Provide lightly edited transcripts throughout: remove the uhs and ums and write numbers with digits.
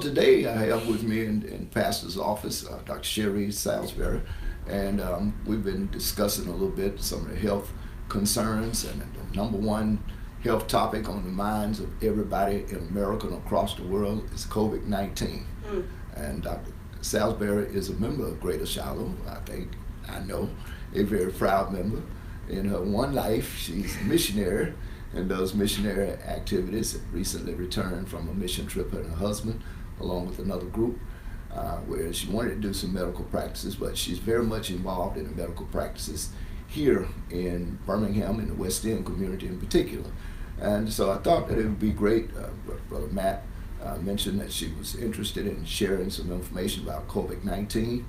today I have with me in pastor's office Dr. Cherie Salisbury, and we've been discussing a little bit some of the health concerns, and the number one health topic on the minds of everybody in America and across the world is COVID-19. And Dr. Salisbury is a member of Greater Shiloh. I know, a very proud member. In her one life, she's a missionary and does missionary activities. Recently returned from a mission trip with her husband, along with another group, where she wanted to do some medical practices, but she's very much involved in the medical practices here in Birmingham, in the West End community in particular. And so I thought that it would be great. Brother Matt mentioned that she was interested in sharing some information about COVID-19.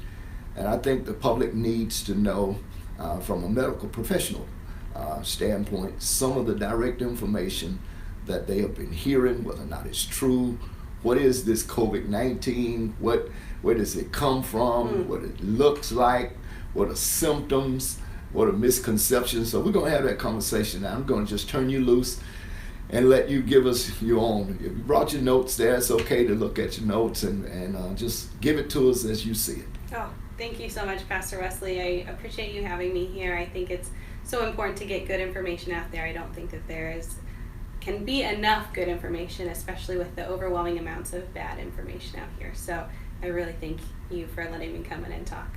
And I think the public needs to know from a medical professional standpoint some of the direct information that they have been hearing, whether or not it's true. What is this COVID-19? Where does it come from? What it looks like? What are symptoms? What are misconceptions? So we're going to have that conversation now. I'm going to just turn you loose and let you give us your own. If you brought your notes there, it's okay to look at your notes and just give it to us as you see it. Oh, thank you so much, Pastor Wesley. I appreciate you having me here. I think it's so important to get good information out there. I don't think that can be enough good information, especially with the overwhelming amounts of bad information out here. So I really thank you for letting me come in and talk.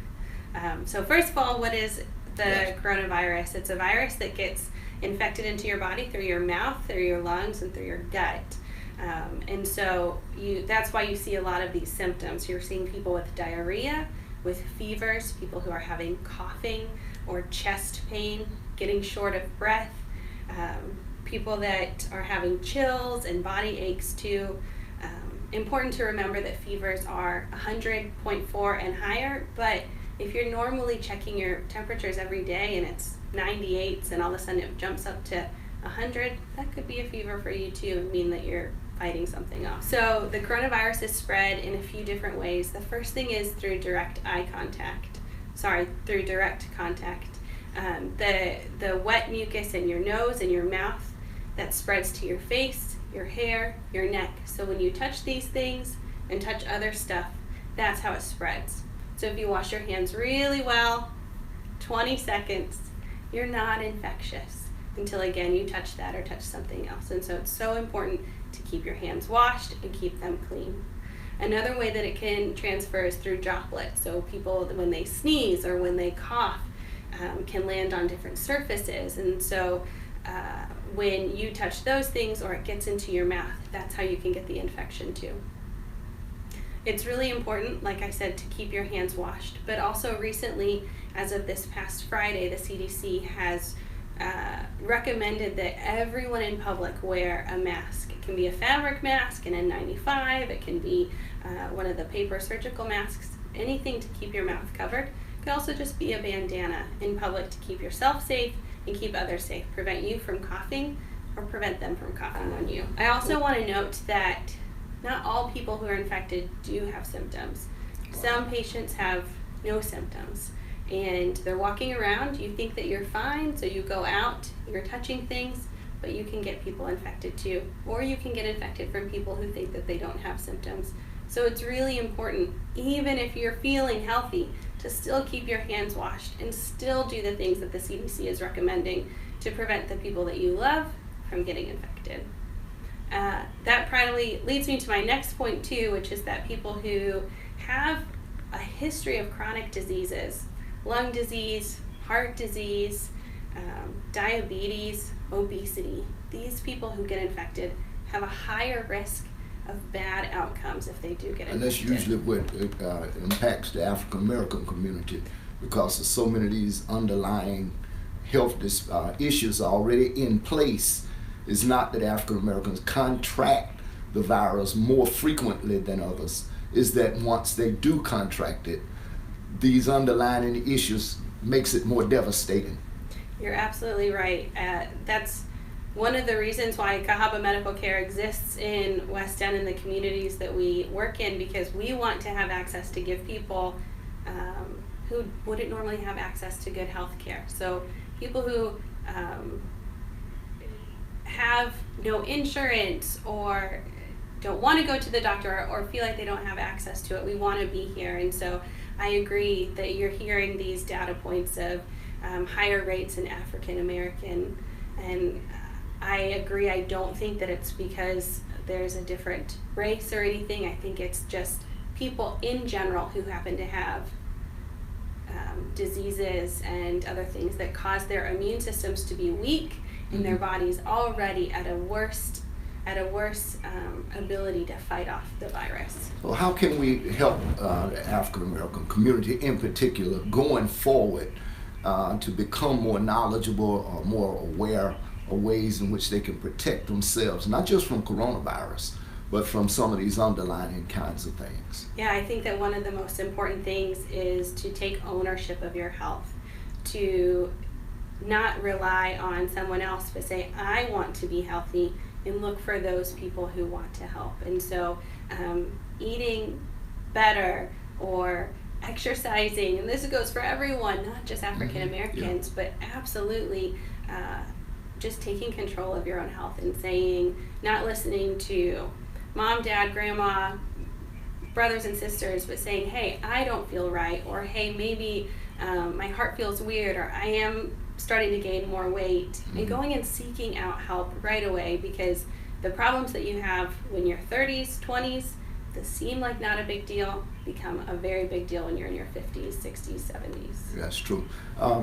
So first of all, what is the coronavirus? It's a virus that gets infected into your body through your mouth, through your lungs, and through your gut. And so that's why you see a lot of these symptoms. You're seeing people with diarrhea, with fevers, people who are having coughing or chest pain, getting short of breath, people that are having chills and body aches too. Important to remember that fevers are 100.4 and higher, but if you're normally checking your temperatures every day and it's 98s and all of a sudden it jumps up to 100, that could be a fever for you too and mean that you're fighting something off. So the coronavirus is spread in a few different ways. The first thing is through direct contact. The wet mucus in your nose and your mouth that spreads to your face, your hair, your neck. So when you touch these things and touch other stuff, that's how it spreads. So if you wash your hands really well, 20 seconds, you're not infectious until again you touch that or touch something else. And so it's so important to keep your hands washed and keep them clean. Another way that it can transfer is through droplets. So people, when they sneeze or when they cough, can land on different surfaces. And so when you touch those things or it gets into your mouth, that's how you can get the infection too. It's really important, like I said, to keep your hands washed, but also recently, as of this past Friday, the CDC has recommended that everyone in public wear a mask. It can be a fabric mask, an N95, it can be one of the paper surgical masks, anything to keep your mouth covered. It can also just be a bandana in public to keep yourself safe and keep others safe, prevent you from coughing or prevent them from coughing on you. I also want to note that not all people who are infected do have symptoms. Some patients have no symptoms and they're walking around. You think that you're fine, so you go out, you're touching things, but you can get people infected too. Or you can get infected from people who think that they don't have symptoms. So it's really important, even if you're feeling healthy, to still keep your hands washed and still do the things that the CDC is recommending to prevent the people that you love from getting infected. That probably leads me to my next point too, which is that people who have a history of chronic diseases, lung disease, heart disease, diabetes, obesity, these people who get infected have a higher risk of bad outcomes if they do get infected. And that's usually what impacts the African American community, because of so many of these underlying health issues are already in place. It's not that African Americans contract the virus more frequently than others. It's that once they do contract it, these underlying issues makes it more devastating. You're absolutely right. That's one of the reasons why Cahaba Medical Care exists in West End and the communities that we work in, because we want to have access to give people who wouldn't normally have access to good health care. So people who have no insurance or don't want to go to the doctor or feel like they don't have access to it. We want to be here. And so I agree that you're hearing these data points of higher rates in African American, and I agree. I don't think that it's because there's a different race or anything. I think it's just people in general who happen to have diseases and other things that cause their immune systems to be weak, and their body's already at a worse ability to fight off the virus. Well, how can we help the African American community in particular going forward to become more knowledgeable or more aware of ways in which they can protect themselves, not just from coronavirus, but from some of these underlying kinds of things? Yeah, I think that one of the most important things is to take ownership of your health, to not rely on someone else, but say, I want to be healthy, and look for those people who want to help. And so eating better or exercising, and this goes for everyone, not just African Americans, but absolutely just taking control of your own health and saying, not listening to mom, dad, grandma, brothers and sisters, but saying, hey, I don't feel right, or hey, maybe my heart feels weird, or I am starting to gain more weight, and going and seeking out help right away, because the problems that you have when you're 30s, 20s, that seem like not a big deal, become a very big deal when you're in your 50s, 60s, 70s. That's true.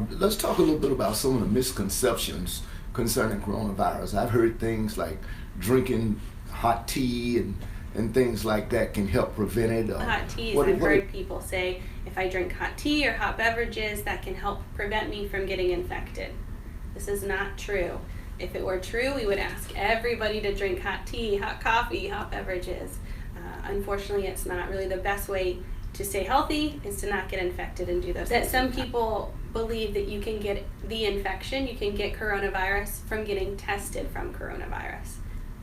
Let's talk a little bit about some of the misconceptions concerning coronavirus. I've heard things like drinking hot tea and things like that can help prevent it. Hot teas, I've heard people say, if I drink hot tea or hot beverages, that can help prevent me from getting infected. This is not true. If it were true, we would ask everybody to drink hot tea, hot coffee, hot beverages. Unfortunately, it's not really the best way to stay healthy, is to not get infected and do those. That some people believe that you can get the infection, you can get coronavirus from getting tested from coronavirus.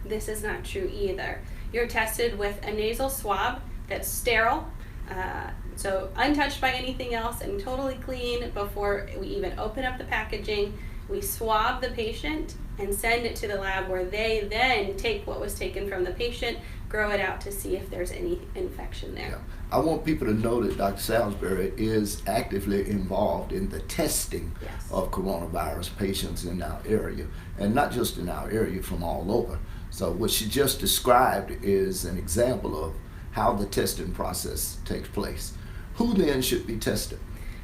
This is not true either. You're tested with a nasal swab that's sterile, so untouched by anything else and totally clean before we even open up the packaging. We swab the patient and send it to the lab, where they then take what was taken from the patient, grow it out to see if there's any infection there. Yeah. I want people to know that Dr. Salisbury is actively involved in the testing of coronavirus patients in our area, and not just in our area, from all over. So what she just described is an example of how the testing process takes place. Who then should be tested?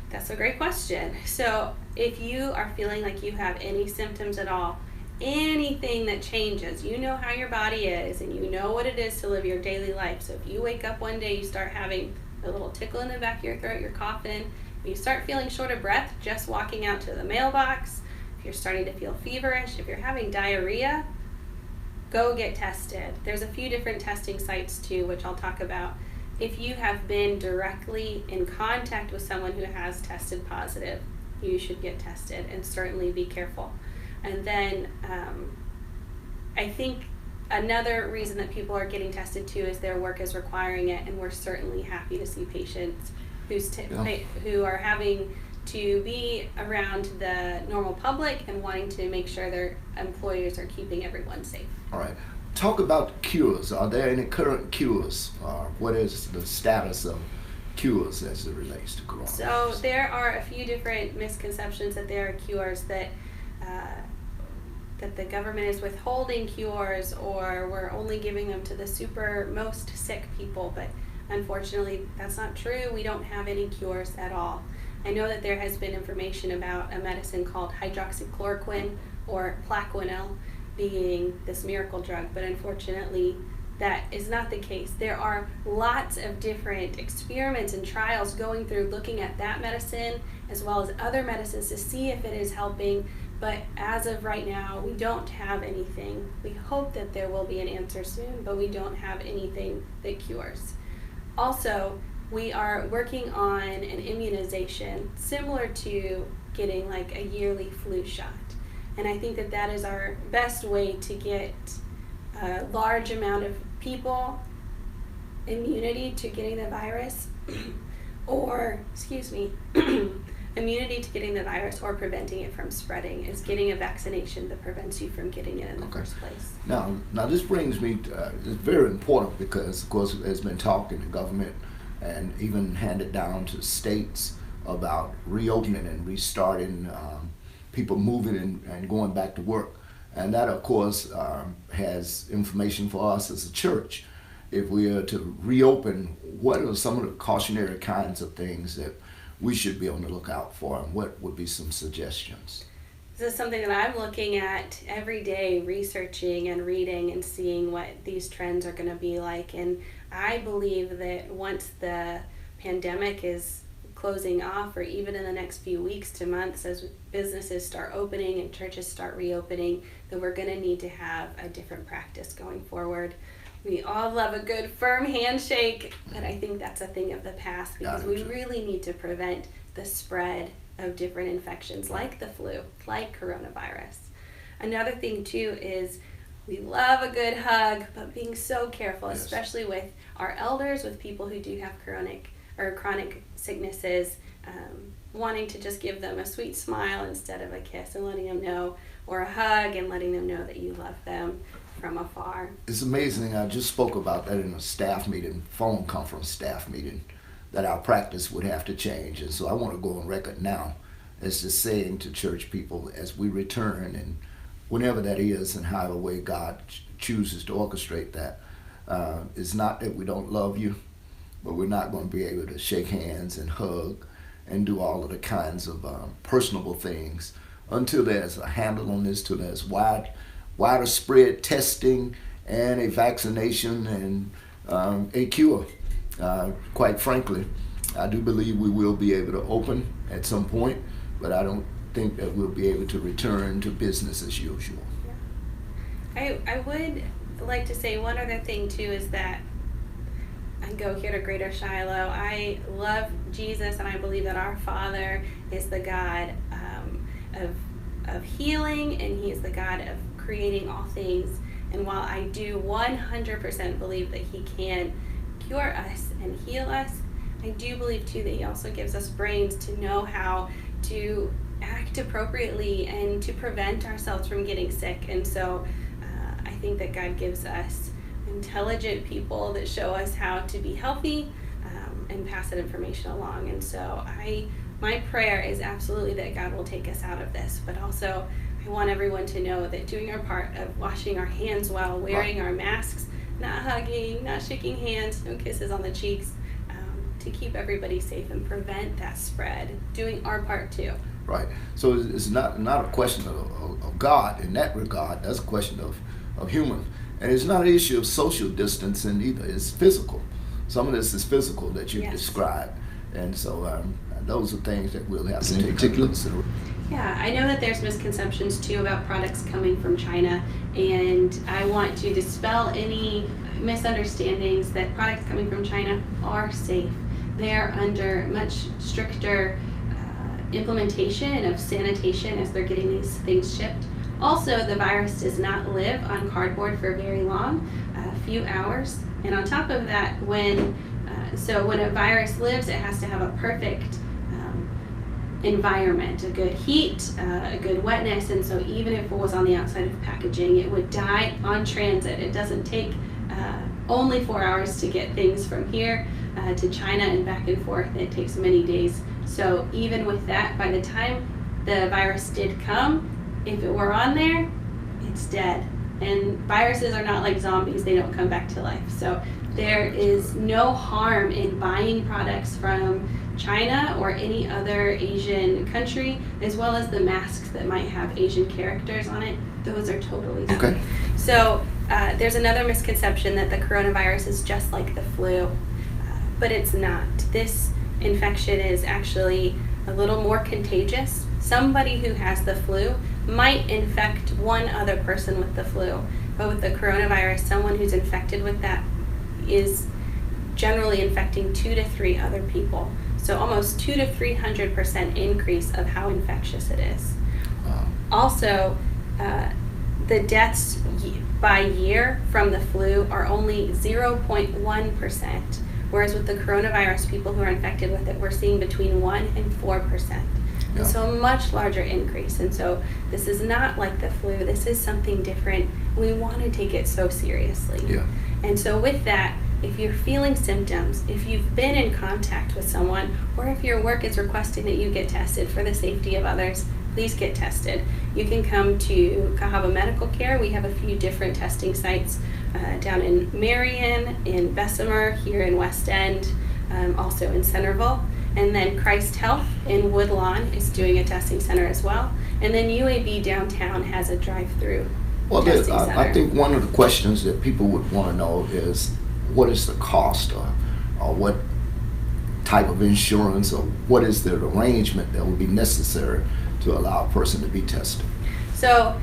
That's a great question. So if you are feeling like you have any symptoms at all, anything that changes, you know how your body is and you know what it is to live your daily life. So if you wake up one day, you start having a little tickle in the back of your throat, you're coughing, you start feeling short of breath just walking out to the mailbox, if you're starting to feel feverish, if you're having diarrhea, go get tested. There's a few different testing sites too, which I'll talk about. If you have been directly in contact with someone who has tested positive, you should get tested, and certainly be careful. And then I think another reason that people are getting tested too is their work is requiring it, and we're certainly happy to see patients who are having to be around the normal public and wanting to make sure their employers are keeping everyone safe. All right. Talk about cures. Are there any current cures? What is the status of cures as it relates to coronavirus? So there are a few different misconceptions that there are cures, that the government is withholding cures, or we're only giving them to the most sick people, but unfortunately that's not true. We don't have any cures at all. I know that there has been information about a medicine called hydroxychloroquine or Plaquenil being this miracle drug, but unfortunately that is not the case. There are lots of different experiments and trials going through looking at that medicine as well as other medicines to see if it is helping, but as of right now we don't have anything. We hope that there will be an answer soon, but we don't have anything that cures. Also, we are working on an immunization similar to getting like a yearly flu shot. And I think that that is our best way to get a large amount of people immunity to getting the virus, or immunity to getting the virus or preventing it from spreading is getting a vaccination that prevents you from getting it in the first place. Now this brings me to, it's very important because, of course, there's been talk in the government and even handed down to states about reopening and restarting, people moving and going back to work. And that, of course, has information for us as a church. If we are to reopen, what are some of the cautionary kinds of things that we should be on the lookout for, and what would be some suggestions? This is something that I'm looking at every day, researching and reading and seeing what these trends are going to be like. And I believe that once the pandemic is closing off, or even in the next few weeks to months as businesses start opening and churches start reopening, that we're going to need to have a different practice going forward. We all love a good firm handshake, but I think that's a thing of the past because we really need to prevent the spread of different infections like the flu, like coronavirus. Another thing too is we love a good hug, but being so careful, especially with our elders, with people who do have chronic sicknesses, wanting to just give them a sweet smile instead of a kiss and letting them know, or a hug and letting them know that you love them from afar. It's amazing. I just spoke about that in a staff meeting, phone conference staff meeting, that our practice would have to change. And so I want to go on record now as just saying to church people as we return, and whenever that is and however way God chooses to orchestrate that, it's not that we don't love you, but we're not going to be able to shake hands and hug and do all of the kinds of personable things until there's a handle on this, till there's wider spread testing and a vaccination and a cure. Quite frankly, I do believe we will be able to open at some point, but I don't think that we'll be able to return to business as usual. I would like to say one other thing too is that I go here to Greater Shiloh. I love Jesus, and I believe that our Father is the God of healing, and He is the God of creating all things. And while I do 100% believe that He can cure us and heal us, I do believe too that He also gives us brains to know how to act appropriately and to prevent ourselves from getting sick. And so I think that God gives us intelligent people that show us how to be healthy and pass that information along. And so my prayer is absolutely that God will take us out of this, but also I want everyone to know that doing our part of washing our hands well, wearing our masks, not hugging, not shaking hands, no kisses on the cheeks, to keep everybody safe and prevent that spread, doing our part too. Right. So it's not a question of God in that regard. That's a question of human. And it's not an issue of social distancing either. It's physical. Some of this is physical that you've described. And so those are things that we'll have to take into consideration. Yeah, I know that there's misconceptions too about products coming from China, and I want to dispel any misunderstandings that products coming from China are safe. They're under much stricter implementation of sanitation as they're getting these things shipped. Also, the virus does not live on cardboard for very long, a few hours. And on top of that, when a virus lives, it has to have a perfect environment, a good heat, a good wetness. And so even if it was on the outside of packaging, it would die on transit. It doesn't take only 4 hours to get things from here to China and back and forth. It takes many days. So even with that, by the time the virus did come, if it were on there, it's dead. And viruses are not like zombies, they don't come back to life. So there is no harm in buying products from China or any other Asian country, as well as the masks that might have Asian characters on it. Those are totally safe. Okay. So there's another misconception that the coronavirus is just like the flu, but it's not. This infection is actually a little more contagious. Somebody who has the flu might infect one other person with the flu, but with the coronavirus, someone who's infected with that is generally infecting 2 to 3 other people. So almost 200 to 300% increase of how infectious it is. Wow. Also, the deaths by year from the flu are only 0.1%, whereas with the coronavirus, people who are infected with it, we're seeing between 1 and 4%. Yeah. And so a much larger increase. And so this is not like the flu. This is something different. We want to take it so seriously. Yeah. And so with that, if you're feeling symptoms, if you've been in contact with someone, or if your work is requesting that you get tested for the safety of others, please get tested. You can come to Cahaba Medical Care. We have a few different testing sites down in Marion, in Bessemer, here in West End, also in Centerville. And then Christ Health in Woodlawn is doing a testing center as well. And then UAB downtown has a drive-through Well, testing center. I think one of the questions that people would want to know is what is the cost, or what type of insurance, or what is the arrangement that would be necessary to allow a person to be tested? So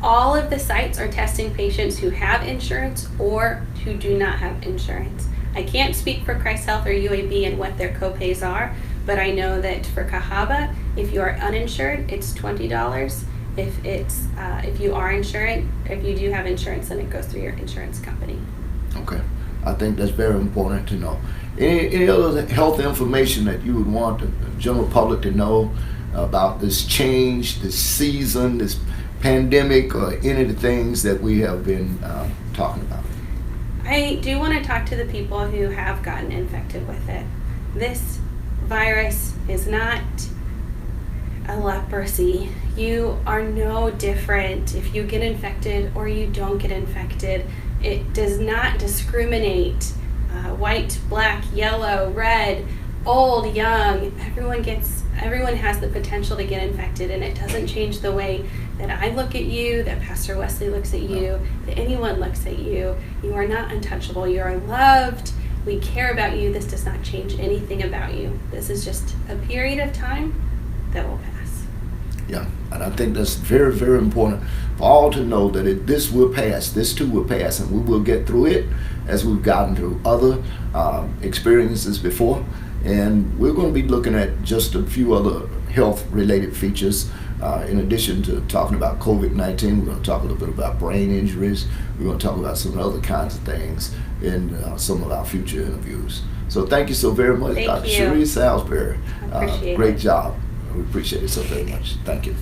all of the sites are testing patients who have insurance or who do not have insurance. I can't speak for Christ Health or UAB and what their copays are, but I know that for Cahaba, if you are uninsured, it's $20. If you are insured, if you do have insurance, then it goes through your insurance company. Okay, I think that's very important to know. Any other health information that you would want the general public to know about this change, this season, this pandemic, or any of the things that we have been talking about? I do want to talk to the people who have gotten infected with it. This virus is not a leprosy. You are no different if you get infected or you don't get infected. It does not discriminate white, black, yellow, red, old, young. Everyone has the potential to get infected, and it doesn't change the way that I look at you, that Pastor Wesley looks at you, that anyone looks at you. You are not untouchable. You are loved. We care about you. This does not change anything about you. This is just a period of time that will pass. Yeah, and I think that's very, very important for all to know that this will pass, this too will pass, and we will get through it as we've gotten through other experiences before. And we're going to be looking at just a few other health-related features. In addition to talking about COVID-19, we're going to talk a little bit about brain injuries. We're going to talk about some other kinds of things in some of our future interviews. So thank you so very much, Thank Dr. you. Cherie Salisbury. I appreciate Great it. job. We appreciate it so very much. Thank you.